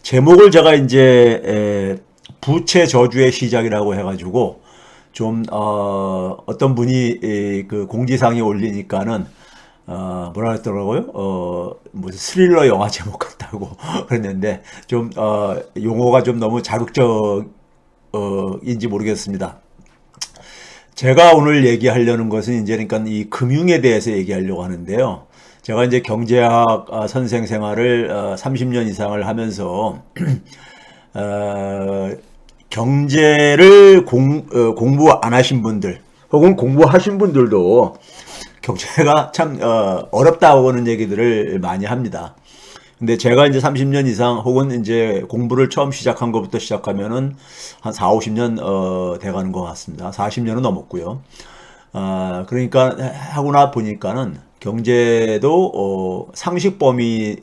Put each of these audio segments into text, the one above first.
제목을 제가 이제 부채 저주의 시작이라고 해가지고 좀 어떤 분이 그 공지사항에 올리니까는 뭐라 그랬더라고요? 무슨 스릴러 영화 제목 같다고 그랬는데 좀 용어가 좀 너무 자극적인지 모르겠습니다. 제가 오늘 얘기하려는 것은 이제 그러니까 이 금융에 대해서 얘기하려고 하는데요. 제가 이제 경제학 선생 생활을 30년 이상을 하면서 어, 경제를 공부 안 하신 분들 혹은 공부하신 분들도 경제가 참 어렵다고 하는 얘기들을 많이 합니다. 근데 제가 이제 30년 이상 혹은 이제 공부를 처음 시작한 것부터 시작하면은 한 4, 50년 돼가는 것 같습니다. 40년은 넘었고요. 그러니까 하고나 보니까는 경제도 상식 범위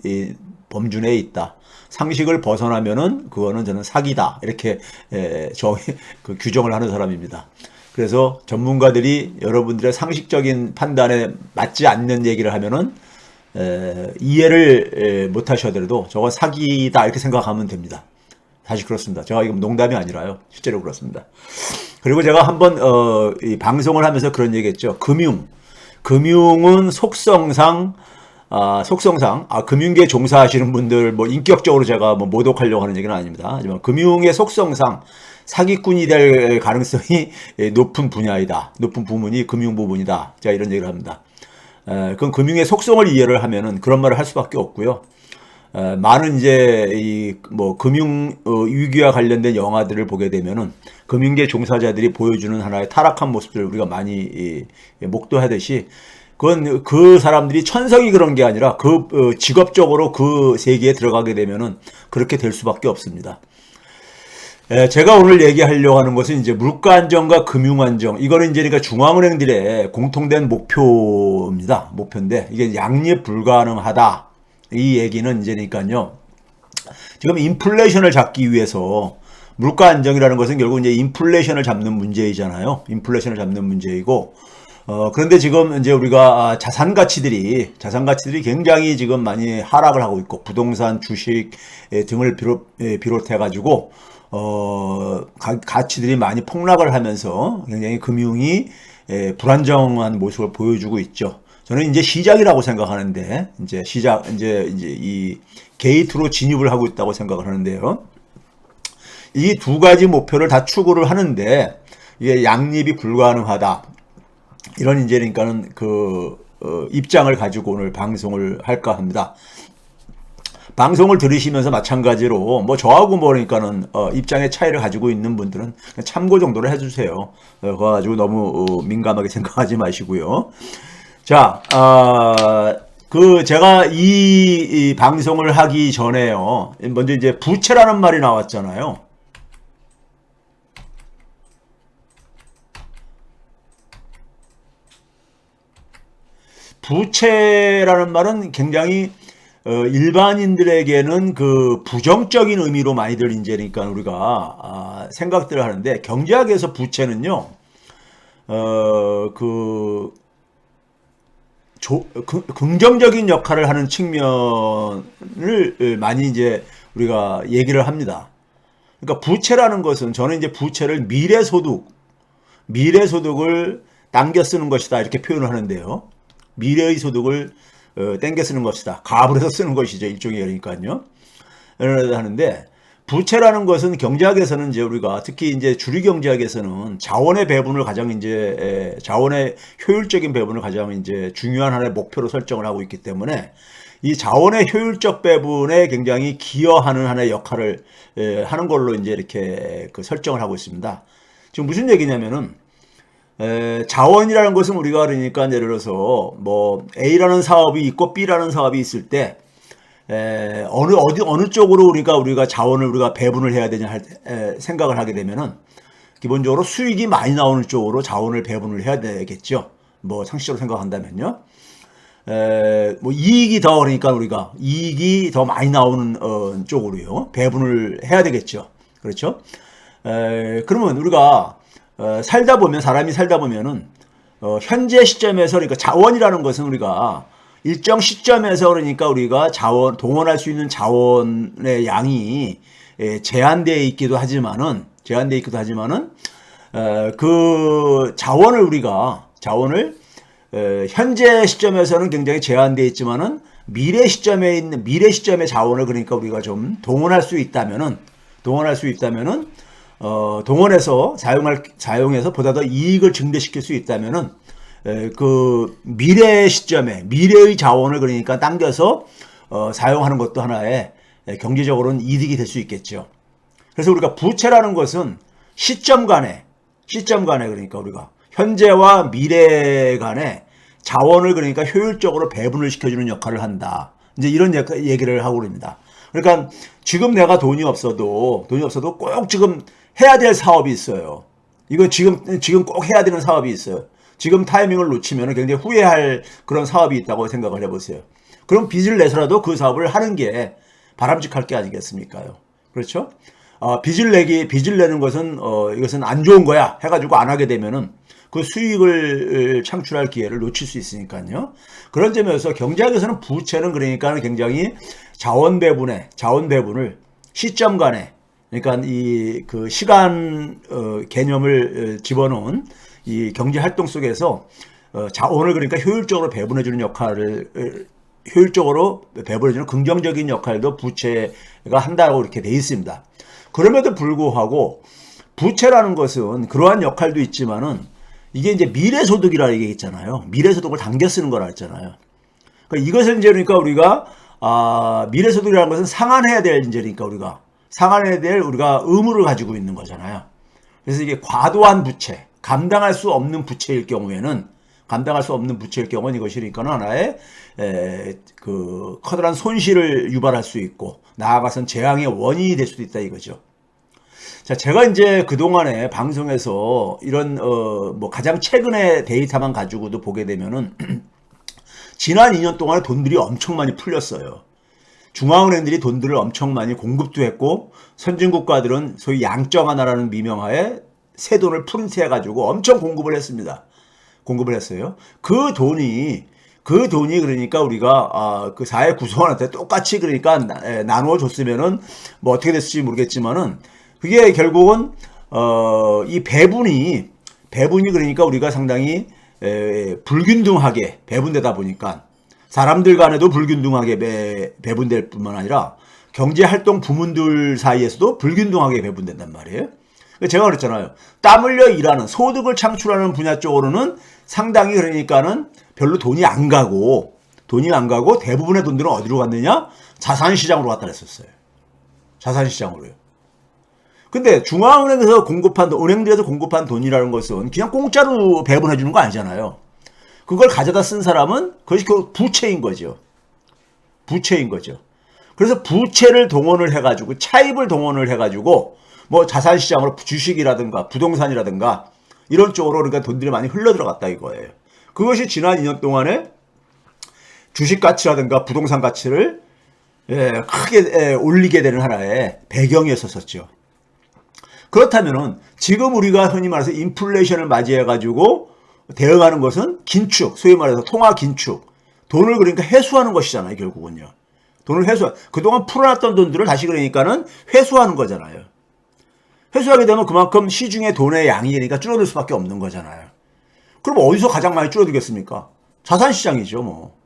범주 내에 있다. 상식을 벗어나면은 그거는 저는 사기다. 이렇게 그 규정을 하는 사람입니다. 그래서 전문가들이 여러분들의 상식적인 판단에 맞지 않는 얘기를 하면은 이해를 못 하셔더라도 저거 사기다 이렇게 생각하면 됩니다. 사실 그렇습니다. 제가 이거 농담이 아니라요. 실제로 그렇습니다. 그리고 제가 한번 이 방송을 하면서 그런 얘기했죠. 금융은 속성상 금융계 종사하시는 분들 뭐 인격적으로 제가 뭐 모독하려고 하는 얘기는 아닙니다. 하지만 금융의 속성상 사기꾼이 될 가능성이 높은 분야이다. 높은 부문이 금융 부분이다. 제가 이런 얘기를 합니다. 그건 금융의 속성을 이해를 하면은 그런 말을 할 수밖에 없고요. 많은 이제 이 뭐 금융 위기와 관련된 영화들을 보게 되면은 금융계 종사자들이 보여주는 하나의 타락한 모습들을 우리가 많이 목도하듯이 그건 그 사람들이 천성이 그런 게 아니라 직업적으로 그 세계에 들어가게 되면은 그렇게 될 수밖에 없습니다. 제가 오늘 얘기하려고 하는 것은 이제 물가 안정과 금융 안정. 이거는 이제 그러니까 중앙은행들의 공통된 목표입니다. 목표인데 이게 양립 불가능하다. 이 얘기는 이제 그러니까요. 지금 인플레이션을 잡기 위해서 물가 안정이라는 것은 결국 이제 인플레이션을 잡는 문제이잖아요. 인플레이션을 잡는 문제이고 그런데 지금 이제 우리가 자산 가치들이 굉장히 지금 많이 하락을 하고 있고 부동산, 주식 등을 비롯해 가지고 가치들이 많이 폭락을 하면서 굉장히 금융이 불안정한 모습을 보여주고 있죠. 저는 이제 시작이라고 생각하는데 이제 이 게이트로 진입을 하고 있다고 생각을 하는데요. 이 두 가지 목표를 다 추구를 하는데 이게 양립이 불가능하다. 이런 이제 그러니까는 입장을 가지고 오늘 방송을 할까 합니다. 방송을 들으시면서 마찬가지로 뭐 저하고 뭐 그러니까는 입장의 차이를 가지고 있는 분들은 참고 정도로 해주세요. 그거 가지고 너무 민감하게 생각하지 마시고요. 자, 제가 이 방송을 하기 전에요. 먼저 이제 부채라는 말이 나왔잖아요. 부채라는 말은 굉장히 일반인들에게는 그 부정적인 의미로 많이들 이제 그러니까 우리가 생각들을 하는데 경제학에서 부채는요, 긍정적인 역할을 하는 측면을 많이 이제 우리가 얘기를 합니다. 그러니까 부채라는 것은 저는 이제 부채를 미래소득을 당겨 쓰는 것이다 이렇게 표현을 하는데요. 미래의 소득을 땡겨 쓰는 것이다. 가압을 해서 쓰는 것이죠. 일종의 그러니까요. 하는데 부채라는 것은 경제학에서는 이제 우리가 특히 이제 주류 경제학에서는 자원의 배분을 가장 이제 자원의 효율적인 배분을 가장 이제 중요한 하나의 목표로 설정을 하고 있기 때문에 이 자원의 효율적 배분에 굉장히 기여하는 하나의 역할을 하는 걸로 이제 이렇게 설정을 하고 있습니다. 지금 무슨 얘기냐면은 자원이라는 것은 우리가 그러니까 예를 들어서 뭐 A라는 사업이 있고 B라는 사업이 있을 때 어느 쪽으로 우리가 자원을 우리가 배분을 해야 되냐 생각을 하게 되면은 기본적으로 수익이 많이 나오는 쪽으로 자원을 배분을 해야 되겠죠. 뭐 상식적으로 생각한다면요. 뭐 이익이 더 그러니까 우리가 이익이 더 많이 나오는 쪽으로요 배분을 해야 되겠죠. 그렇죠? 그러면 우리가 사람이 살다 보면은 현재 시점에서 그러니까 자원이라는 것은 우리가 일정 시점에서 그러니까 우리가 동원할 수 있는 자원의 양이 제한되어 있기도 하지만은, 그 자원을 현재 시점에서는 굉장히 제한되어 있지만은 미래 시점의 자원을 그러니까 우리가 좀 동원할 수 있다면은 동원해서 사용해서 보다 더 이익을 증대시킬 수 있다면은 그 미래의 자원을 그러니까 당겨서 사용하는 것도 하나의 경제적으로는 이득이 될 수 있겠죠. 그래서 우리가 부채라는 것은 시점 간에 그러니까 우리가 현재와 미래 간에 자원을 그러니까 효율적으로 배분을 시켜주는 역할을 한다. 이제 이런 얘기를 하고 그럽니다. 그러니까 지금 내가 돈이 없어도 꼭 지금 해야 될 사업이 있어요. 이거 지금 꼭 해야 되는 사업이 있어요. 지금 타이밍을 놓치면 굉장히 후회할 그런 사업이 있다고 생각을 해보세요. 그럼 빚을 내서라도 그 사업을 하는 게 바람직할 게 아니겠습니까요? 그렇죠? 빚을 내는 것은 이것은 안 좋은 거야 해가지고 안 하게 되면은 그 수익을 창출할 기회를 놓칠 수 있으니까요. 그런 점에서 경제학에서는 부채는 그러니까 굉장히 자원 배분을 시점 간에, 그러니까 그 시간 개념을 집어넣은 이 경제 활동 속에서 자원을 그러니까 효율적으로 배분해주는 긍정적인 역할도 부채가 한다고 이렇게 돼 있습니다. 그럼에도 불구하고 부채라는 것은 그러한 역할도 있지만은 이게 이제 미래소득이라 이게 있잖아요. 미래소득을 당겨 쓰는 거라 했잖아요. 그러니까 이것을 이제 그러니까 우리가 미래소득이라는 것은 상환해야 될 우리가 의무를 가지고 있는 거잖아요. 그래서 이게 과도한 부채, 감당할 수 없는 부채일 경우에는 이것이 그러니까 하나의 그 커다란 손실을 유발할 수 있고 나아가선 재앙의 원인이 될 수도 있다 이거죠. 자, 제가 이제 그동안에 방송에서 이런 뭐 가장 최근의 데이터만 가지고도 보게 되면은 지난 2년 동안에 돈들이 엄청 많이 풀렸어요. 중앙은행들이 돈들을 엄청 많이 공급도 했고 선진국가들은 소위 양적 완화라는 미명하에 새 돈을 프린트해 가지고 엄청 공급을 했습니다. 공급을 했어요. 그 돈이 그러니까 우리가 그 사회 구성원한테 똑같이 그러니까 나누어 줬으면은 뭐 어떻게 됐을지 모르겠지만은 그게 결국은 이 배분이 그러니까 우리가 상당히 불균등하게 배분되다 보니까 사람들 간에도 불균등하게 배분될 뿐만 아니라 경제활동 부문들 사이에서도 불균등하게 배분된단 말이에요. 제가 그랬잖아요. 땀 흘려 일하는 소득을 창출하는 분야 쪽으로는 상당히 그러니까는 별로 돈이 안 가고 대부분의 돈들은 어디로 갔느냐? 자산시장으로 갔다 그랬었어요. 자산시장으로요. 근데 중앙은행에서 은행들에서 공급한 돈이라는 것은 그냥 공짜로 배분해 주는 거 아니잖아요. 그걸 가져다 쓴 사람은 그것이 부채인 거죠. 그래서 부채를 동원을 해가지고 차입을 동원을 해가지고 뭐 자산시장으로 주식이라든가 부동산이라든가 이런 쪽으로 그러니까 돈들이 많이 흘러 들어갔다 이거예요. 그것이 지난 2년 동안에 주식 가치라든가 부동산 가치를 크게 올리게 되는 하나의 배경이었었죠. 그렇다면은 지금 우리가 흔히 말해서 인플레이션을 맞이해가지고 대응하는 것은 긴축, 소위 말해서 통화 긴축, 돈을 그러니까 회수하는 것이잖아요, 결국은요. 그동안 풀어놨던 돈들을 다시 그러니까는 회수하는 거잖아요. 회수하게 되면 그만큼 시중의 돈의 양이 그러니까 줄어들 수밖에 없는 거잖아요. 그럼 어디서 가장 많이 줄어들겠습니까? 자산시장이죠, 뭐.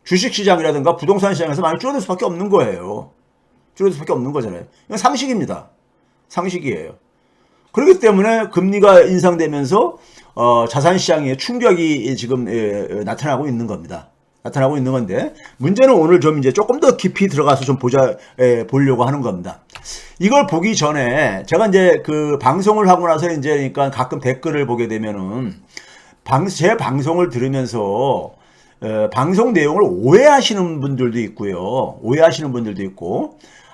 주식시장이라든가 부동산 시장에서 많이 줄어들 수밖에 없는 거예요. 줄어들 수밖에 없는 거잖아요. 이건 상식입니다. 상식이에요. 그렇기 때문에 금리가 인상되면서 자산시장에 충격이 지금 나타나고 있는 겁니다. 나타나고 있는 건데 문제는 오늘 좀 이제 조금 더 깊이 들어가서 좀 보려고 하는 겁니다. 이걸 보기 전에 제가 이제 그 방송을 하고 나서 이제 그러니까 가끔 댓글을 보게 되면은 제 방송을 들으면서 방송 내용을 오해하시는 분들도 있고요.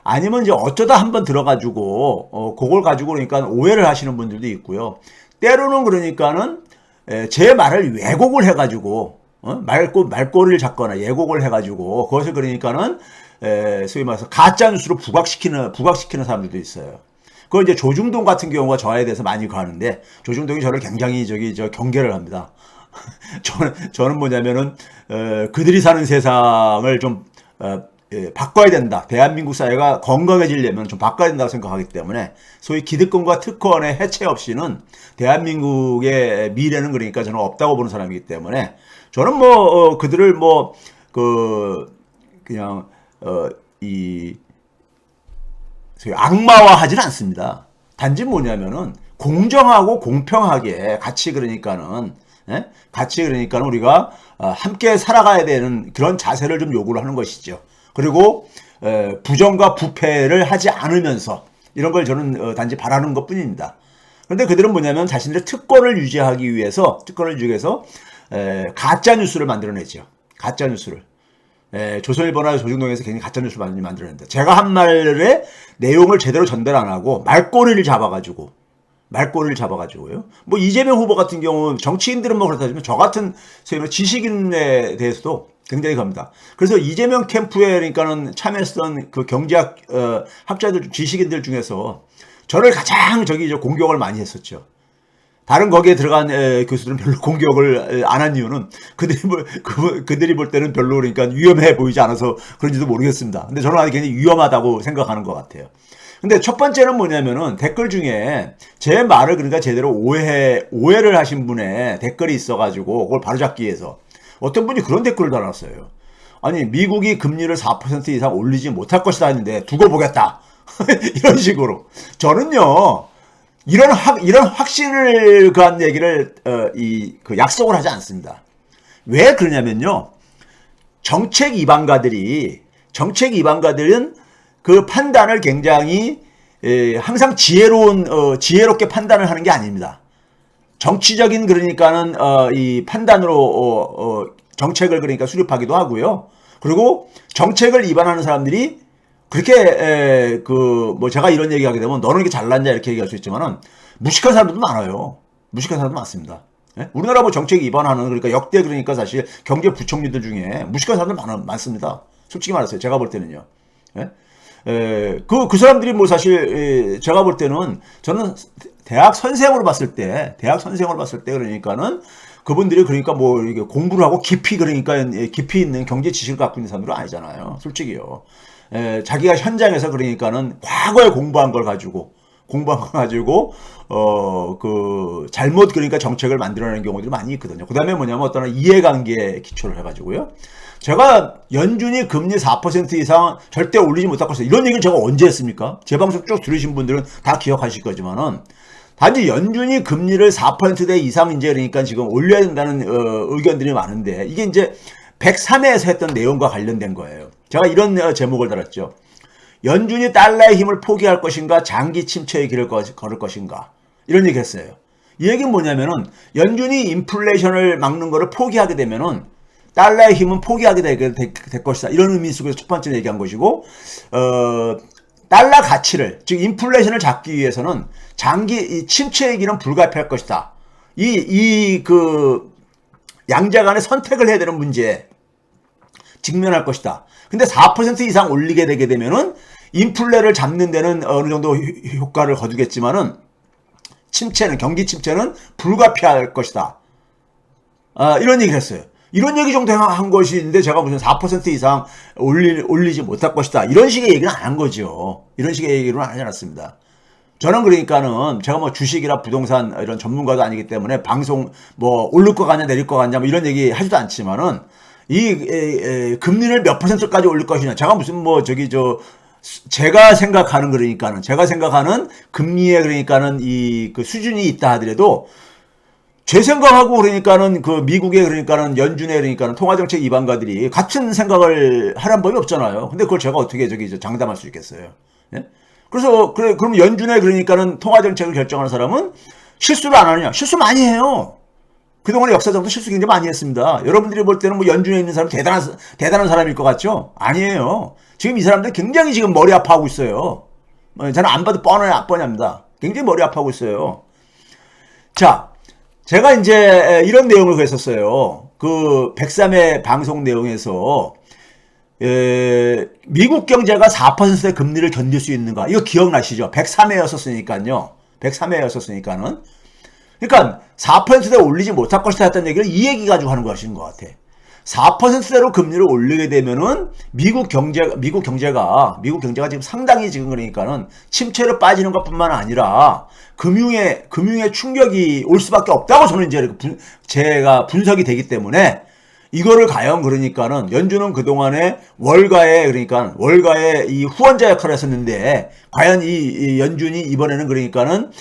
아니면 이제 어쩌다 한번 들어가지고 그걸 가지고 그러니까 오해를 하시는 분들도 있고요. 때로는 그러니까는 제 말을 왜곡을 해가지고 말꼬리를 잡거나 예곡을 해가지고 그것을 그러니까는 소위 말해서 가짜 뉴스로 부각시키는 사람들도 있어요. 그걸 이제 조중동 같은 경우가 저에 대해서 많이 가는데 조중동이 저를 굉장히 경계를 합니다. 저는 뭐냐면은 그들이 사는 세상을 좀 바꿔야 된다. 대한민국 사회가 건강해지려면 좀 바꿔야 된다고 생각하기 때문에 소위 기득권과 특권의 해체 없이는 대한민국의 미래는 그러니까 저는 없다고 보는 사람이기 때문에 저는 뭐 그들을 뭐 그냥 이 소위 악마화하지는 않습니다. 단지 뭐냐면은 공정하고 공평하게 같이 그러니까는 같이 그러니까는 우리가 함께 살아가야 되는 그런 자세를 좀 요구를 하는 것이죠. 그리고 부정과 부패를 하지 않으면서 이런 걸 저는 단지 바라는 것뿐입니다. 그런데 그들은 뭐냐면 자신들의 특권을 유지하기 위해서 가짜 뉴스를 만들어내죠. 가짜 뉴스를. 조선일보나 조중동에서 괜히 가짜 뉴스를 많이 만들어낸다. 제가 한 말의 내용을 제대로 전달 안 하고 말꼬리를 잡아가지고요. 뭐 이재명 후보 같은 경우 정치인들은 뭐 그렇다지만 저 같은 지식인에 대해서도 굉장히 겁니다. 그래서 이재명 캠프에 그러니까는 참여했던 그 경제학 학자들 지식인들 중에서 저를 가장 공격을 많이 했었죠. 다른 거기에 들어간 교수들은 별로 공격을 안 한 이유는 그들이 볼 때는 별로 그러니까 위험해 보이지 않아서 그런지도 모르겠습니다. 근데 저는 아주 굉장히 위험하다고 생각하는 것 같아요. 근데 첫 번째는 뭐냐면은 댓글 중에 제 말을 그러니까 제대로 오해를 하신 분의 댓글이 있어가지고 그걸 바로잡기 위해서 어떤 분이 그런 댓글을 달았어요. 아니 미국이 금리를 4% 이상 올리지 못할 것이다 했는데 두고 보겠다. 이런 식으로. 저는요 이런 확신을 그한 얘기를 약속을 하지 않습니다. 왜 그러냐면요 정책 이방가들은 그 판단을 굉장히 항상 지혜롭게 판단을 하는 게 아닙니다. 정치적인 그러니까는 이 판단으로 정책을 그러니까 수립하기도 하고요. 그리고 정책을 위반하는 사람들이 그렇게 뭐 제가 이런 얘기하게 되면 너는 이렇게 잘났냐 이렇게 얘기할 수 있지만은 무식한 사람들도 많아요. 무식한 사람도 많습니다. 예? 우리나라 뭐 정책 위반하는 그러니까 역대 그러니까 사실 경제부총리들 중에 무식한 사람들 많습니다. 솔직히 말해서 제가 볼 때는요. 예? 그 사람들이 뭐 사실 제가 볼 때는 저는 대학 선생으로 봤을 때 그러니까는 그분들이 그러니까 뭐 이게 공부를 하고 깊이 있는 경제 지식을 갖고 있는 사람들은 아니잖아요. 솔직히요. 자기가 현장에서 그러니까는 과거에 공부한 걸 가지고 잘못 그러니까 정책을 만들어내는 경우들이 많이 있거든요. 그 다음에 뭐냐면 어떤 이해관계에 기초를 해가지고요. 제가 연준이 금리 4% 이상 절대 올리지 못할 것이다. 이런 얘기를 제가 언제 했습니까? 제 방송 쭉 들으신 분들은 다 기억하실 거지만은 단지 연준이 금리를 4%대 이상 이제 그러니까 지금 올려야 된다는 의견들이 많은데 이게 이제 103회에서 했던 내용과 관련된 거예요. 제가 이런 제목을 달았죠. 연준이 달러의 힘을 포기할 것인가 장기 침체의 길을 걸을 것인가 이런 얘기 했어요. 이 얘기는 뭐냐면은 연준이 인플레이션을 막는 거를 포기하게 되면은 달러의 힘은 포기하게 될 것이다. 이런 의미 속에서 첫 번째 얘기한 것이고 달러 가치를 즉 인플레이션을 잡기 위해서는 장기 침체의 길은 불가피할 것이다. 양자 간의 선택을 해야 되는 문제에 직면할 것이다. 근데 4% 이상 올리게 되게 되면은 인플레를 잡는 데는 어느 정도 효과를 거두겠지만은 경기 침체는 불가피할 것이다. 이런 얘기를 했어요. 이런 얘기 정도 한 것인데 제가 무슨 4% 이상 올리지 못할 것이다. 이런 식의 얘기는 안 한 거죠. 이런 식의 얘기는 하지 않았습니다. 저는 그러니까는 제가 뭐 주식이나 부동산 이런 전문가도 아니기 때문에 방송 뭐 오를 거 같냐 내릴 거 같냐 뭐 이런 얘기 하지도 않지만은 금리를 몇 %까지 올릴 것이냐. 제가 무슨 뭐 제가 생각하는 금리에 그러니까는 그 수준이 있다 하더라도 제 생각하고 그러니까는 미국의 그러니까는 연준의 그러니까는 통화정책 이방가들이 같은 생각을 하란 법이 없잖아요. 근데 그걸 제가 어떻게 장담할 수 있겠어요. 예? 그럼 연준의 그러니까는 통화정책을 결정하는 사람은 실수를 안 하느냐? 실수 많이 해요. 그동안의 역사적으로 실수 굉장히 많이 했습니다. 여러분들이 볼 때는 뭐 연준에 있는 사람 대단한 사람일 것 같죠? 아니에요. 지금 이 사람들 굉장히 지금 머리 아파하고 있어요. 저는 안 봐도 뻔합니다. 굉장히 머리 아파하고 있어요. 자, 제가 이제 이런 내용을 그랬었어요. 103회 방송 내용에서 미국 경제가 4%의 금리를 견딜 수 있는가? 이거 기억나시죠? 103회였었으니까요. 103회였었으니까는 그러니까 4%대 올리지 못할 것이다 했던 얘기를 이 얘기 가지고 하는 것인 것 같아. 4%대로 금리를 올리게 되면은 미국 경제가 지금 상당히 지금 그러니까는 침체로 빠지는 것뿐만 아니라 금융에 충격이 올 수밖에 없다고 저는 이제 제가 분석이 되기 때문에 이거를 과연 그러니까는 연준은 그동안에 월가의 이 후원자 역할을 했었는데 과연 이 연준이 이번에는 그러니까는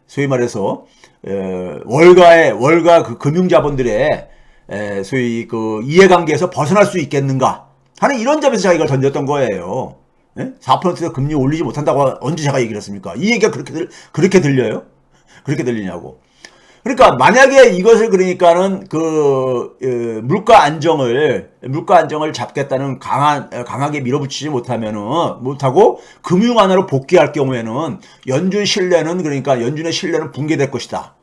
소위 말해서 월가 그 금융자본들의 소위 그 이해관계에서 벗어날 수 있겠는가 하는 이런 점에서 제가 이걸 던졌던 거예요. 4%대 금리 올리지 못한다고 언제 제가 얘기를 했습니까? 이 얘기가 그렇게 들려요? 그렇게 들리냐고. 그러니까 만약에 이것을 그러니까는 물가 안정을 잡겠다는 강하게 밀어붙이지 못하고 금융 완화로 복귀할 경우에는 연준의 신뢰는 붕괴될 것이다.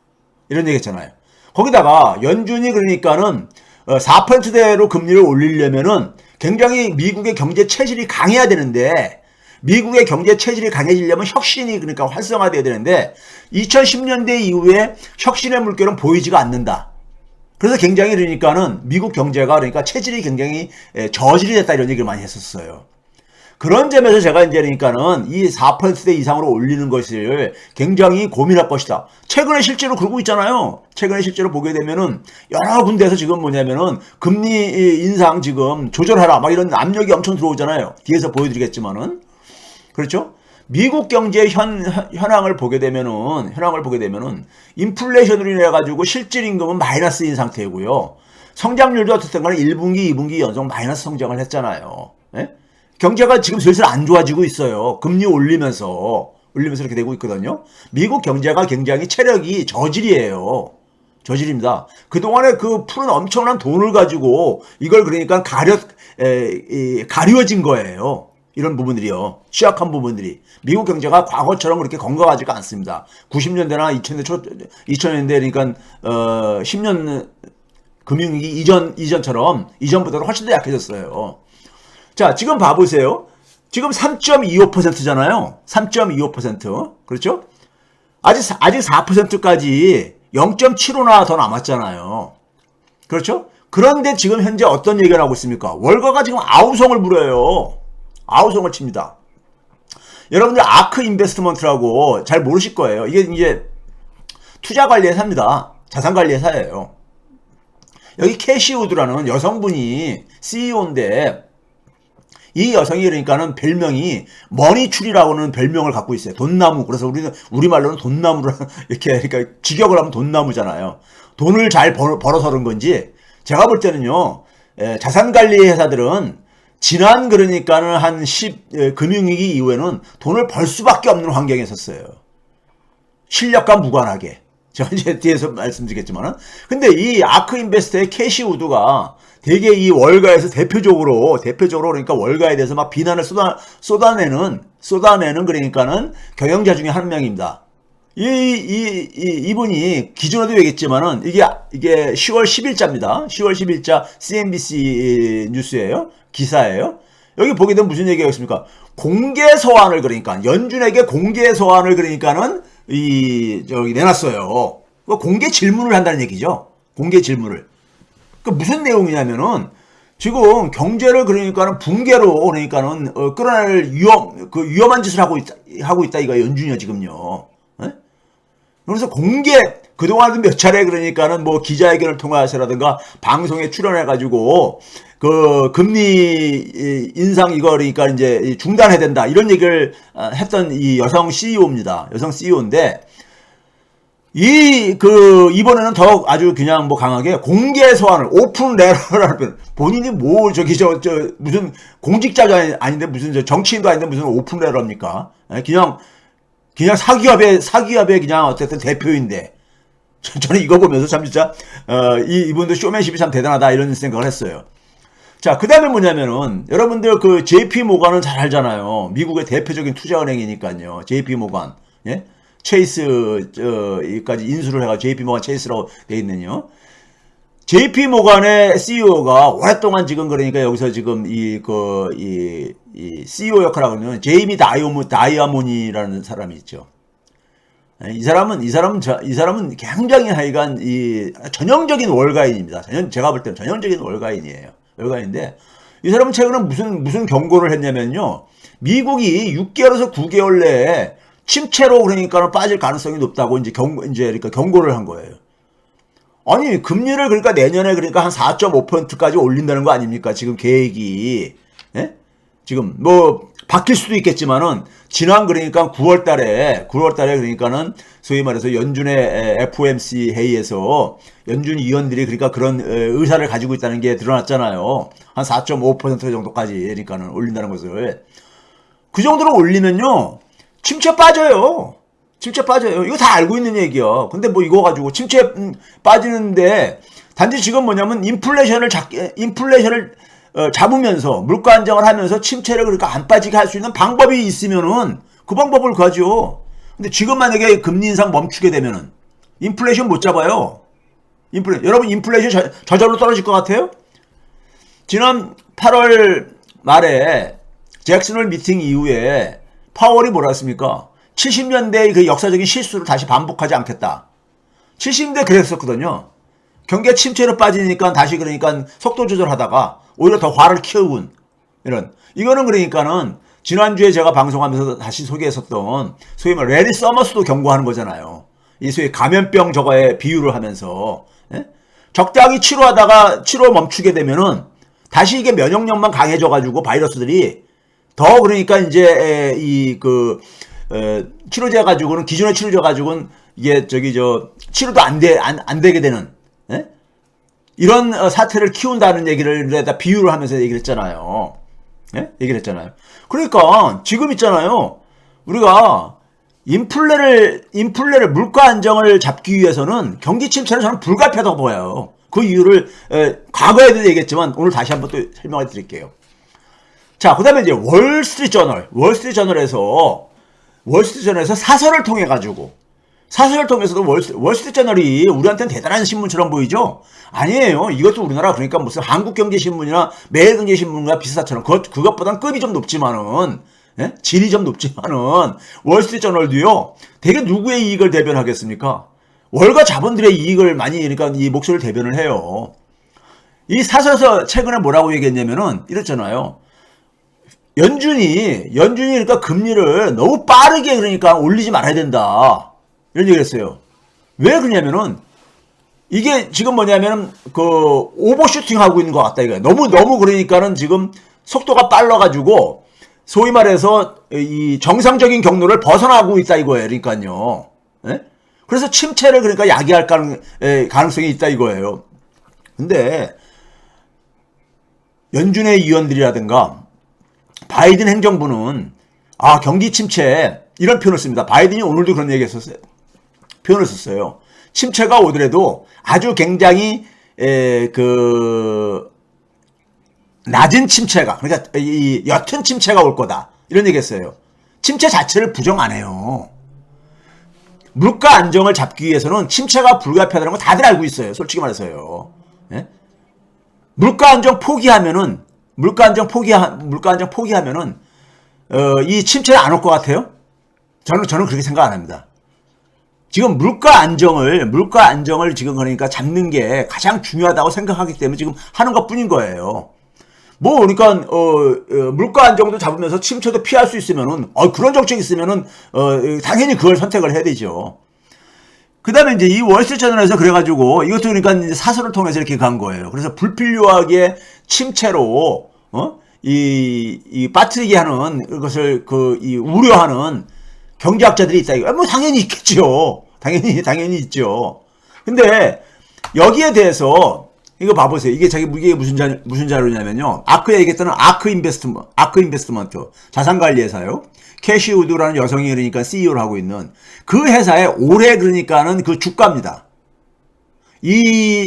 이런 얘기했잖아요. 거기다가 연준이 그러니까는 4%대로 금리를 올리려면은 굉장히 미국의 경제 체질이 강해야 되는데 미국의 경제 체질이 강해지려면 혁신이 그러니까 활성화돼야 되는데 2010년대 이후에 혁신의 물결은 보이지가 않는다. 그래서 굉장히 그러니까는 미국 경제가 그러니까 체질이 굉장히 저질이 됐다 이런 얘기를 많이 했었어요. 그런 점에서 제가 이제 그러니까는 이 4%대 이상으로 올리는 것을 굉장히 고민할 것이다. 최근에 실제로 그러고 있잖아요. 최근에 실제로 보게 되면은 여러 군데에서 지금 뭐냐면은 금리 인상 지금 조절하라 막 이런 압력이 엄청 들어오잖아요. 뒤에서 보여드리겠지만은. 그렇죠? 미국 경제의 현황을 보게 되면은 인플레이션으로 인해 가지고 실질 임금은 마이너스인 상태이고요. 성장률도 어떻든 간에 1분기, 2분기 연속 마이너스 성장을 했잖아요. 예? 경제가 지금 슬슬 안 좋아지고 있어요. 금리 올리면서 이렇게 되고 있거든요. 미국 경제가 굉장히 체력이 저질이에요. 저질입니다. 그동안에 푸른 엄청난 돈을 가지고 이걸 그러니까 가려진 거예요. 이런 부분들이요. 취약한 부분들이. 미국 경제가 과거처럼 그렇게 건강하지가 않습니다. 90년대나 2000년대 그러니까 10년 금융위기 이전부터는 훨씬 더 약해졌어요. 자, 지금 봐보세요. 지금 3.25%잖아요. 3.25%. 그렇죠? 아직 4%까지 0.75나 더 남았잖아요. 그렇죠? 그런데 지금 현재 어떤 얘기를 하고 있습니까? 월가가 지금 아우성을 부려요. 아우성을 칩니다. 여러분들 아크 인베스트먼트라고 잘 모르실 거예요. 이게 이제 투자 관리 회사입니다. 자산 관리 회사예요. 여기 캐시 우드라는 여성분이 CEO인데 이 여성이 그러니까는 별명이 머니추리라고는 별명을 갖고 있어요. 돈나무. 그래서 우리말로는 돈나무를 이렇게 그러니까 직역을 하면 돈나무잖아요. 돈을 잘 벌어서 그런 건지 제가 볼 때는요. 자산 관리 회사들은 지난 그러니까는 금융위기 이후에는 돈을 벌 수밖에 없는 환경에 있었어요. 실력과 무관하게. 제가 이제 뒤에서 말씀드리겠지만은. 근데 이 아크 인베스트의 캐시 우드가 되게 이 월가에서 대표적으로 그러니까 월가에 대해서 막 비난을 쏟아내는 그러니까는 경영자 중에 한 명입니다. 이분이 기존에도 얘기했지만은 이게 10월 10일자입니다. 10월 10일자 CNBC 뉴스예요. 기사예요. 여기 보게 되면 무슨 얘기가 있습니까? 공개 서한을 그러니까 연준에게 공개 서한을 그러니까는 저기 내놨어요. 공개 질문을 한다는 얘기죠. 공개 질문을. 그 무슨 내용이냐면은 지금 경제를 그러니까는 붕괴로 그러니까는 끌어낼 위험한 짓을 하고 있다 이거 연준이요 지금요. 에? 그래서 그동안도 몇 차례 그러니까는 뭐 기자회견을 통해서라든가 방송에 출연해가지고 금리 인상 이거 그러니까 이제 중단해야 된다 이런 얘기를 했던 이 여성 CEO입니다. 여성 CEO인데 이번에는 더 아주 그냥 뭐 강하게 공개 서한을 오픈 레터라는 본인이 뭐 무슨 공직자가 아닌데 무슨 정치인도 아닌데 무슨 오픈 레터입니까? 그냥 사기업의 그냥 어쨌든 대표인데 저는 이거 보면서 참 진짜 이분도 쇼맨십이 참 대단하다 이런 생각을 했어요. 자, 그 다음에 뭐냐면은 여러분들 JP 모간은 잘 알잖아요. 미국의 대표적인 투자은행이니까요. JP 모간. 예? 체이스까지 인수를 해가 JP 모간 체이스라고 돼 있는요. JP 모간의 CEO가 오랫동안 지금 그러니까 여기서 지금 이 CEO 역할을 하고 있는 제이미 다이아모니라는 사람이 있죠. 이 사람은 굉장히 하여간 전형적인 월가인입니다. 제가 볼 때는 전형적인 월가인이에요. 월가인인데 이 사람은 최근에 무슨 경고를 했냐면요. 미국이 6개월에서 9개월 내에 침체로 그러니까 빠질 가능성이 높다고 그러니까 경고를 한 거예요. 아니, 금리를 그러니까 내년에 그러니까 한 4.5%까지 올린다는 거 아닙니까? 지금 계획이. 예? 지금 뭐 바뀔 수도 있겠지만은 지난 그러니까 9월 달에 그러니까는 소위 말해서 연준의 FOMC 회의에서 연준 위원들이 그러니까 그런 의사를 가지고 있다는 게 드러났잖아요. 한 4.5% 정도까지 그러니까는 올린다는 것을. 그 정도로 올리면요. 침체 빠져요. 침체 빠져요. 이거 다 알고 있는 얘기야. 근데 뭐 이거 가지고 침체 빠지는데 단지 지금 뭐냐면 인플레이션을 잡으면서 물가 안정을 하면서 침체를 그러니까 안 빠지게 할 수 있는 방법이 있으면은 그 방법을 가죠. 근데 지금 만약에 금리 인상 멈추게 되면은 인플레이션 못 잡아요. 여러분 인플레이션 저절로 떨어질 것 같아요? 지난 8월 말에 잭슨홀 미팅 이후에 파월이 뭐라 했습니까? 70년대의 그 역사적인 실수를 다시 반복하지 않겠다. 70년대 그랬었거든요. 경기가 침체로 빠지니까 다시 그러니까 속도 조절하다가 오히려 더 화를 키우군. 이거는 그러니까는 지난주에 제가 방송하면서 다시 소개했었던 소위 말 레리 서머스도 경고하는 거잖아요. 이 소위 감염병 저거에 비유를 하면서 적당히 치료 멈추게 되면은 다시 이게 면역력만 강해져 가지고 바이러스들이 더 그러니까 이제 치료제 가지고는 기존의 치료제 가지고는 이게 치료도 안 되게 되는 이런 사태를 키운다는 얘기를 다 비유를 하면서 얘기를 했잖아요. 얘기를 했잖아요. 그러니까 지금 있잖아요. 우리가 인플레를 물가 안정을 잡기 위해서는 경기 침체는 저는 불가피하다고 보여요. 그 이유를 과거에도 얘기했지만 오늘 다시 한번 또 설명해 드릴게요. 자, 그다음에 이제 월스트리트저널에서 사설을 통해 가지고 사설을 통해서도 월스트리트저널이 우리한테는 대단한 신문처럼 보이죠? 아니에요. 이것도 우리나라 그러니까 무슨 한국경제신문이나 매일경제신문과 비슷하처럼 그것보다는 급이 좀 높지만은 질이 좀 높지만은 월스트리트저널도요. 되게 누구의 이익을 대변하겠습니까? 월가 자본들의 이익을 많이 그러니까 이 목소리를 대변을 해요. 이 사설에서 최근에 뭐라고 얘기했냐면은 이랬잖아요. 연준이 그러니까 금리를 너무 빠르게 그러니까 올리지 말아야 된다. 이런 얘기를 했어요. 왜 그러냐면은 이게 지금 뭐냐면은 오버슈팅 하고 있는 것 같다 이거야. 너무 그러니까는 지금 속도가 빨라가지고 소위 말해서 이 정상적인 경로를 벗어나고 있다 이거예요. 그러니까요. 그래서 침체를 그러니까 야기할 가능성이 있다 이거예요. 근데 연준의 위원들이라든가 바이든 행정부는 경기 침체 이런 표현을 씁니다. 바이든이 오늘도 그런 얘기했었어요. 표현을 썼어요. 침체가 오더라도 아주 굉장히 낮은 침체가 그러니까 이 옅은 침체가 올 거다 이런 얘기했어요. 침체 자체를 부정 안 해요. 물가 안정을 잡기 위해서는 침체가 불가피하다는 건 다들 알고 있어요. 솔직히 말해서요. 물가 안정 포기하면은 이 침체는 안 올 것 같아요? 저는 그렇게 생각 안 합니다. 지금 물가 안정을 지금 그러니까 잡는 게 가장 중요하다고 생각하기 때문에 지금 하는 것 뿐인 거예요. 그러니까 물가 안정도 잡으면서 침체도 피할 수 있으면은 그런 정책이 있으면은 당연히 그걸 선택을 해야 되죠. 그다음에 이제 이 월스트리트저널에서 그래가지고 이것도 그러니까 이제 사설을 통해서 이렇게 간 거예요. 그래서 불필요하게 침체로 빠뜨리게 하는 것을 우려하는 경제학자들이 있다 이거. 당연히 있겠죠. 당연히 있죠. 근데 여기에 대해서 이거 봐보세요. 이게 무슨 자료냐면요. 아크에 얘기했던 아크 인베스트먼트 자산관리회사요. 캐시 우드라는 여성이 그러니까 CEO를 하고 있는 그 회사의 올해 그러니까는 그 주가입니다.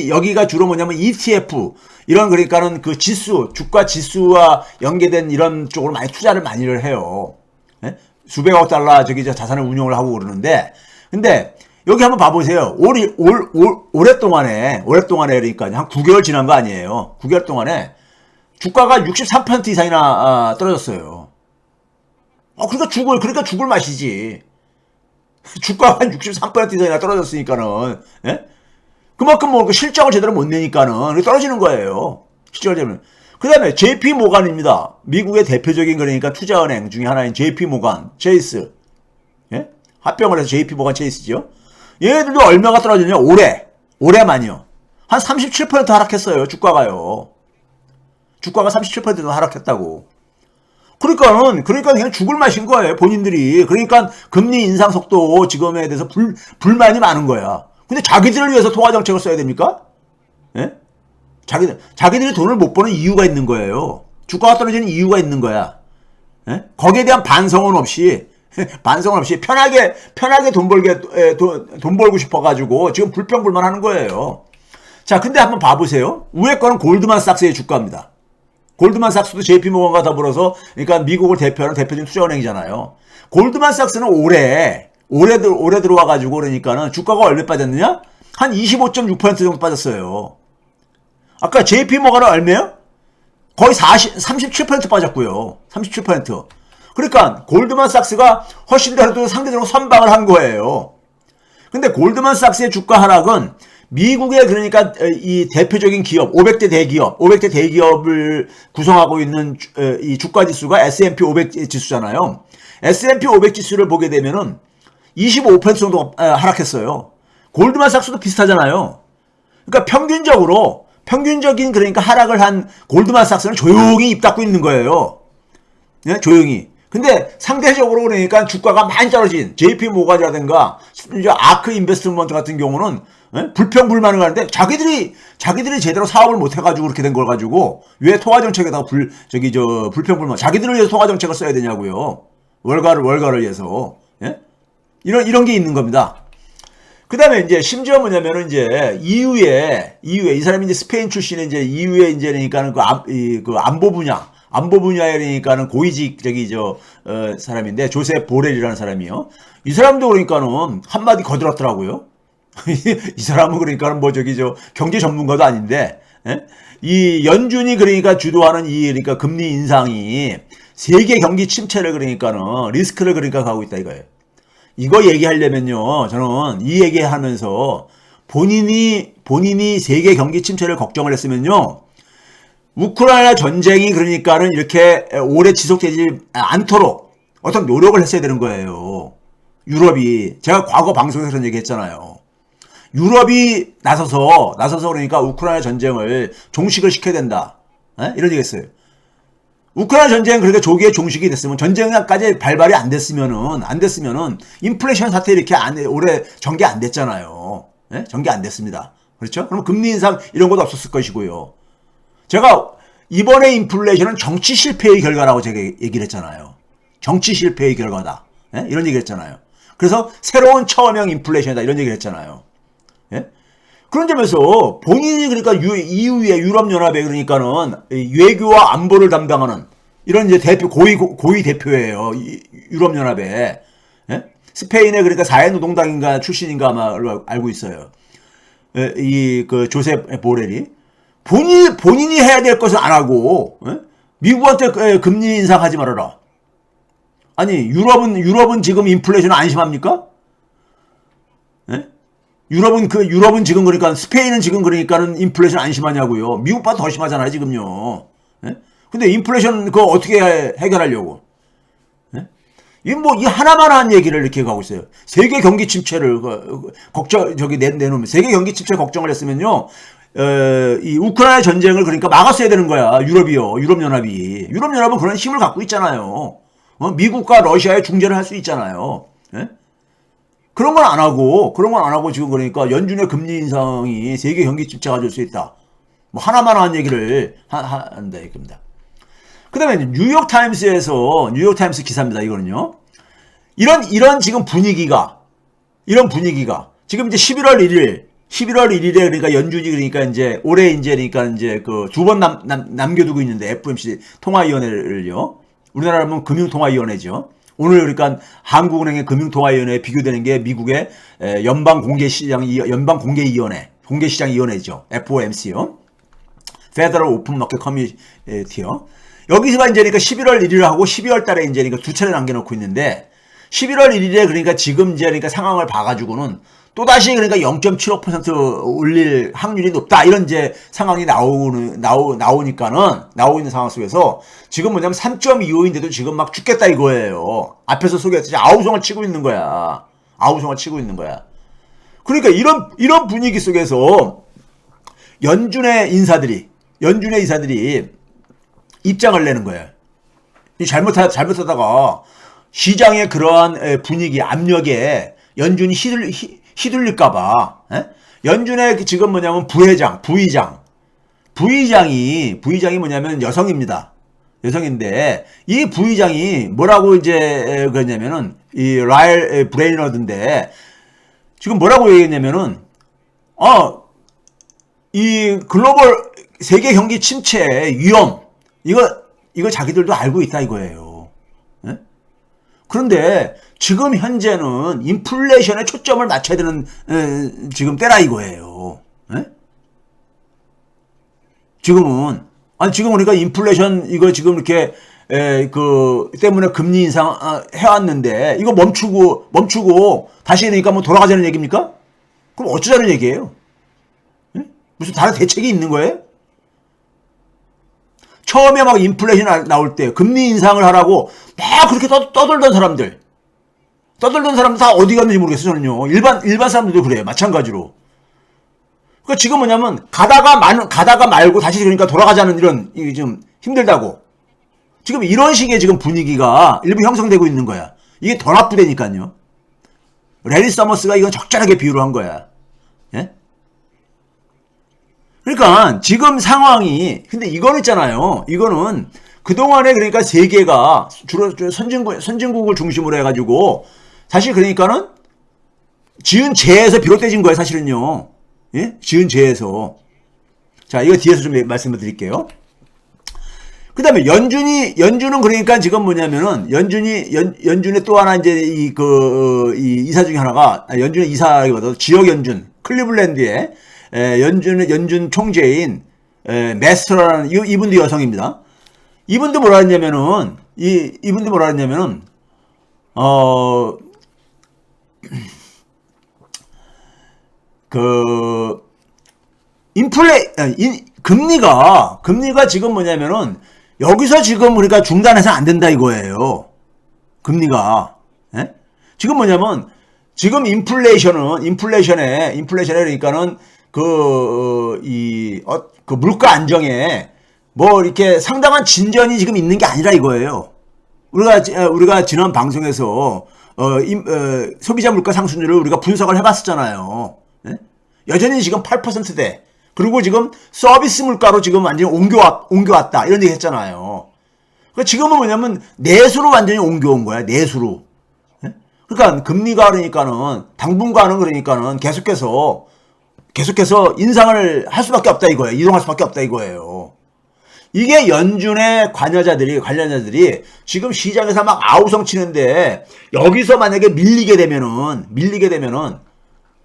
여기가 주로 뭐냐면 ETF 이런 그러니까는 그 주가 지수와 연계된 이런 쪽으로 투자를 많이를 해요. 수백억 달러 자산을 운용을 하고 그러는데 근데 여기 한번 봐보세요. 오랫동안에 그러니까 한 9개월 지난 거 아니에요. 9개월 동안에 주가가 63% 이상이나 떨어졌어요. 그러니까 죽을 맛이지. 주가가 한 63% 이상이나 떨어졌으니까는, 예? 그만큼 뭐 실적을 제대로 못 내니까는 떨어지는 거예요. 실적을 제대로. 그 다음에 JP 모간입니다. 미국의 대표적인 그러니까 투자은행 중에 하나인 JP 모간, 체이스. 예? 합병을 해서 JP 모간 체이스죠. 얘네들도 얼마가 떨어졌냐? 올해만요. 한 37% 하락했어요. 주가가요. 주가가 37% 하락했다고. 그러니까 그냥 죽을 맛인 거예요. 본인들이. 그러니까 금리 인상 속도 지금에 대해서 불만이 많은 거야. 근데 자기들을 위해서 통화 정책을 써야 됩니까? 예? 자기들이 돈을 못 버는 이유가 있는 거예요. 주가가 떨어지는 이유가 있는 거야. 예? 거기에 대한 반성은 없이 편하게 돈 벌고 싶어가지고 지금 불평불만하는 거예요. 자, 근데 한번 봐보세요. 위에 거는 골드만삭스의 주가입니다. 골드만삭스도 JP모건과 더불어서 그러니까 미국을 대표하는 대표적인 투자은행이잖아요. 골드만삭스는 올해 들어와가지고 그러니까는 주가가 얼마 빠졌느냐? 한 25.6% 정도 빠졌어요. 아까 JP모건은 얼마예요? 거의 37% 빠졌고요. 37%. 그러니까 골드만삭스가 훨씬 더 상대적으로 선방을 한 거예요. 근데 골드만삭스의 주가 하락은 미국의 그러니까 이 대표적인 기업, 500대 대기업을 구성하고 있는 이 주가 지수가 S&P 500 지수잖아요. S&P 500 지수를 보게 되면은 25% 정도 하락했어요. 골드만삭스도 비슷하잖아요. 그러니까 평균적인 그러니까 하락을 한 골드만삭스는 조용히 입 닫고 있는 거예요. 네? 조용히. 근데 상대적으로 그러니까 주가가 많이 떨어진 JP 모간이라든가 아크 인베스트먼트 같은 경우는 불평불만을 하는데 자기들이 제대로 사업을 못 해가지고 그렇게 된 걸 가지고 왜 통화 정책에다가 불평불만 자기들을 위해서 통화 정책을 써야 되냐고요. 월가를 위해서. 예? 이런 게 있는 겁니다. 그 다음에 이제 심지어 뭐냐면은 이제 EU에 이 사람이 이제 스페인 출신의 이제 EU에 이제 그러니까는 그 안보 분야에 그러니까는 고위직 사람인데 조셉 보렐이라는 사람이요. 이 사람도 그러니까는 한마디 거들었더라고요. 이 사람은 그러니까는 경제 전문가도 아닌데, 예? 이 연준이 그러니까 주도하는 그러니까 금리 인상이 세계 경기 침체를 그러니까는 리스크를 그러니까 가고 있다 이거예요. 이거 얘기하려면요, 저는 이 얘기하면서 본인이 세계 경기 침체를 걱정을 했으면요, 우크라이나 전쟁이 그러니까는 이렇게 오래 지속되지 않도록 어떤 노력을 했어야 되는 거예요. 유럽이. 제가 과거 방송에서 그런 얘기 했잖아요. 유럽이 나서서 그러니까 우크라이나 전쟁을 종식을 시켜야 된다. 에? 이런 얘기 했어요. 우크라이나 전쟁 그러니까 조기에 종식이 됐으면 전쟁까지 발발이 안 됐으면은 인플레이션 사태 이렇게 오래 전개 안 됐잖아요. 에? 전개 안 됐습니다. 그렇죠? 그럼 금리 인상 이런 것도 없었을 것이고요. 제가 이번에 인플레이션은 정치 실패의 결과라고 제가 얘기를 했잖아요. 정치 실패의 결과다. 예? 이런 얘기를 했잖아요. 그래서 새로운 처음형 인플레이션이다. 이런 얘기를 했잖아요. 예? 그런 점에서 본인이 그러니까 EU의 유럽연합에 그러니까는 외교와 안보를 담당하는 이런 이제 고위 대표예요. 유럽연합에. 예? 스페인의 그러니까 사회노동당인가 출신인가 아마 알고 있어요. 그 조셉 보렐이. 본인이 해야 될 것을 안 하고, 에? 미국한테 금리 인상하지 말아라. 아니, 유럽은 지금 인플레이션 안심합니까? 에? 유럽은 지금 그러니까, 스페인은 지금 그러니까는 인플레이션 안심하냐고요. 미국보다 더 심하잖아요, 지금요. 에? 근데 인플레이션 그거 어떻게 해결하려고? 에? 이 하나만 한 얘기를 이렇게 가고 있어요. 세계 경기 침체를, 내놓으면, 세계 경기 침체 걱정을 했으면요, 이 우크라이나 전쟁을 그러니까 막았어야 되는 거야. 유럽연합이. 유럽연합은 그런 힘을 갖고 있잖아요. 미국과 러시아의 중재를 할 수 있잖아요. 예? 그런 건 안 하고 지금 그러니까 연준의 금리 인상이 세계 경기 침체가 가져올 수 있다. 뭐 하나만 한 얘기를 한다 이겁니다. 그 다음에 뉴욕타임스 기사입니다. 이거는요. 이런 지금 분위기가 지금 이제 11월 1일에 그러니까 연준이 그러니까 이제 올해 그러니까 그 2번 남겨두고 있는데 FOMC 통화위원회를요. 우리나라는 금융통화위원회죠. 오늘 그러니까 한국은행의 금융통화위원회에 비교되는 게 미국의 공개시장위원회죠. FOMC요. Federal Open Market Committee요. 여기서가 이제 그러니까 11월 1일하고 12월 달에 이제 그러니까 두 차례 남겨놓고 있는데 11월 1일에 그러니까 지금 이제 그러니까 상황을 봐가지고는 또다시 그러니까 0.75% 올릴 확률이 높다. 이런 이제 상황이 나오니까는, 나오고 있는 상황 속에서 지금 뭐냐면 3.25인데도 지금 막 죽겠다 이거예요. 앞에서 소개했듯이 아우성을 치고 있는 거야. 아우성을 치고 있는 거야. 그러니까 이런 분위기 속에서 연준의 인사들이 입장을 내는 거예요. 잘못하다가 시장의 그러한 분위기, 압력에 연준이 휘둘릴까봐. 연준의 지금 뭐냐면 부의장이 뭐냐면 여성입니다. 여성인데 이 부의장이 뭐라고 이제 그랬냐면은 이 라일 브레이너드인데 지금 뭐라고 얘기했냐면은 이 글로벌 세계 경기 침체 위험 이거 자기들도 알고 있다 이거예요. 그런데 지금 현재는 인플레이션에 초점을 맞춰야 되는 지금 때라 이거예요. 지금 그러니까 인플레이션 이거 지금 이렇게 그 때문에 금리 인상 해왔는데 이거 멈추고 다시 그러니까 뭐 돌아가자는 얘기입니까? 그럼 어쩌자는 얘기예요? 무슨 다른 대책이 있는 거예요? 처음에 막 인플레이션 나올 때 금리 인상을 하라고 막 그렇게 떠들던 사람들 다 어디 갔는지 모르겠어요. 저는요. 일반 사람들도 그래요. 마찬가지로. 그러니까 지금 뭐냐면 가다가 말고 다시 그러니까 돌아가자는 이런 이게 좀 힘들다고. 지금 이런 식의 지금 분위기가 일부 형성되고 있는 거야. 이게 더 나쁘다니까요. 레리 서머스가 이건 적절하게 비유를 한 거야. 예? 그러니까 지금 상황이 근데 이거는 있잖아요. 이거는 그동안에 그러니까 세계가 주로 선진국을 중심으로 해가지고 사실 그러니까는 지은 재해에서 비롯돼진 거예요. 사실은요. 예? 지은 재해에서. 자, 이거 뒤에서 좀 말씀을 드릴게요. 그 다음에 연준은 그러니까 지금 뭐냐면은 연준의 또 하나 이제 이 이사 중에 하나가 연준의 이사라기보다 지역 연준 클리블랜드의 연준 총재인 메스터라는 이분도 여성입니다. 이분도 뭐라 했냐면은 금리가 지금 뭐냐면은 여기서 지금 우리가 중단해서 안 된다 이거예요. 금리가. 예? 지금 뭐냐면 지금 인플레이션에 그러니까는 그 물가 안정에 뭐 이렇게 상당한 진전이 지금 있는 게 아니라 이거예요. 우리가 지난 방송에서 소비자 물가 상승률을 우리가 분석을 해봤었잖아요. 예? 여전히 지금 8%대. 그리고 지금 서비스 물가로 지금 완전히 옮겨왔다. 이런 얘기 했잖아요. 그러니까 지금은 뭐냐면 내수로 완전히 옮겨온 거야. 내수로. 예? 그러니까 금리가 그러니까는 당분간은 그러니까는 계속해서 인상을 할 수밖에 없다 이거예요. 이동할 수밖에 없다 이거예요. 이게 연준의 관여자들이 지금 시장에서 막 아우성 치는데 여기서 만약에 밀리게 되면은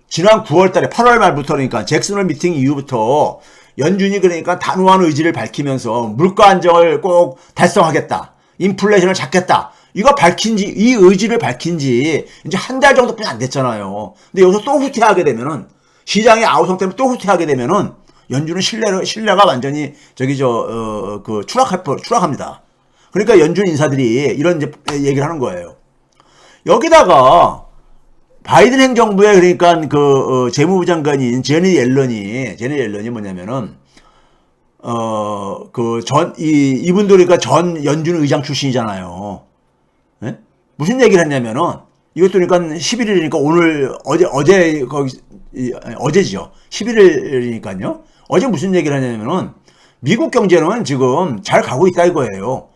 지난 9월 달에 8월 말부터 그러니까 잭슨홀 미팅 이후부터 연준이 그러니까 단호한 의지를 밝히면서 물가 안정을 꼭 달성하겠다. 인플레이션을 잡겠다. 이 의지를 밝힌 지 이제 한 달 정도뿐이 안 됐잖아요. 근데 여기서 또 후퇴하게 되면은 시장의 아우성 때문에 또 후퇴하게 되면은 연준은 신뢰가 완전히 추락합니다. 그러니까 연준 인사들이 이런 이제 얘기를 하는 거예요. 여기다가 바이든 행정부의 그러니까 재무부 장관인 제니 옐런이 뭐냐면은 이분도 그러니까 전 연준 의장 출신이잖아요. 네? 무슨 얘기를 했냐면은 이것도 그러니까 11일이니까 어제죠. 11일이니까요. 어제 무슨 얘기를 하냐면은 미국 경제는 지금 잘 가고 있다 이거예요.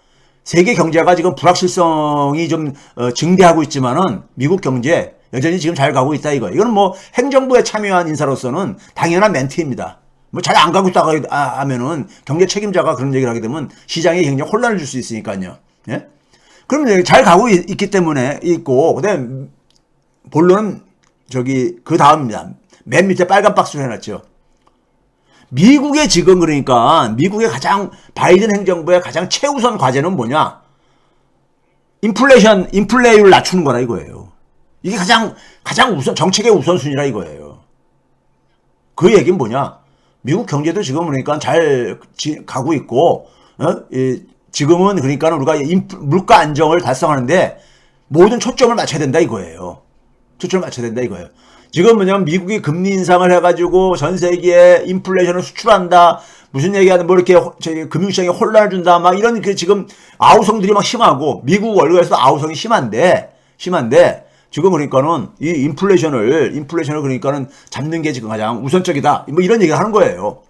세계 경제가 지금 불확실성이 좀 증대하고 있지만은 미국 경제 여전히 지금 잘 가고 있다 이거. 이건 뭐 행정부에 참여한 인사로서는 당연한 멘트입니다. 뭐 잘 안 가고 있다고 하면은 경제 책임자가 그런 얘기를 하게 되면 시장에 굉장히 혼란을 줄 수 있으니까요. 예? 그러면 잘 가고 있기 때문에 있고 그다음에 본론은 그 다음입니다. 맨 밑에 빨간 박스로 해놨죠. 미국의 지금 그러니까 바이든 행정부의 가장 최우선 과제는 뭐냐? 인플레이율을 낮추는 거라 이거예요. 이게 가장 우선, 정책의 우선순위라 이거예요. 그 얘기는 뭐냐? 미국 경제도 지금 그러니까 잘 가고 있고, 지금은 그러니까 우리가 물가 안정을 달성하는데 모든 초점을 맞춰야 된다 이거예요. 초점을 맞춰야 된다 이거예요. 지금 뭐냐면 미국이 금리 인상을 해가지고 전 세계에 인플레이션을 수출한다. 무슨 얘기하는 뭐 이렇게 금융시장에 혼란을 준다. 막 이런 그 지금 아우성들이 막 심하고 미국 월가에서도 아우성이 심한데 지금 그러니까는 이 인플레이션을 그러니까는 잡는 게 지금 가장 우선적이다. 뭐 이런 얘기를 하는 거예요.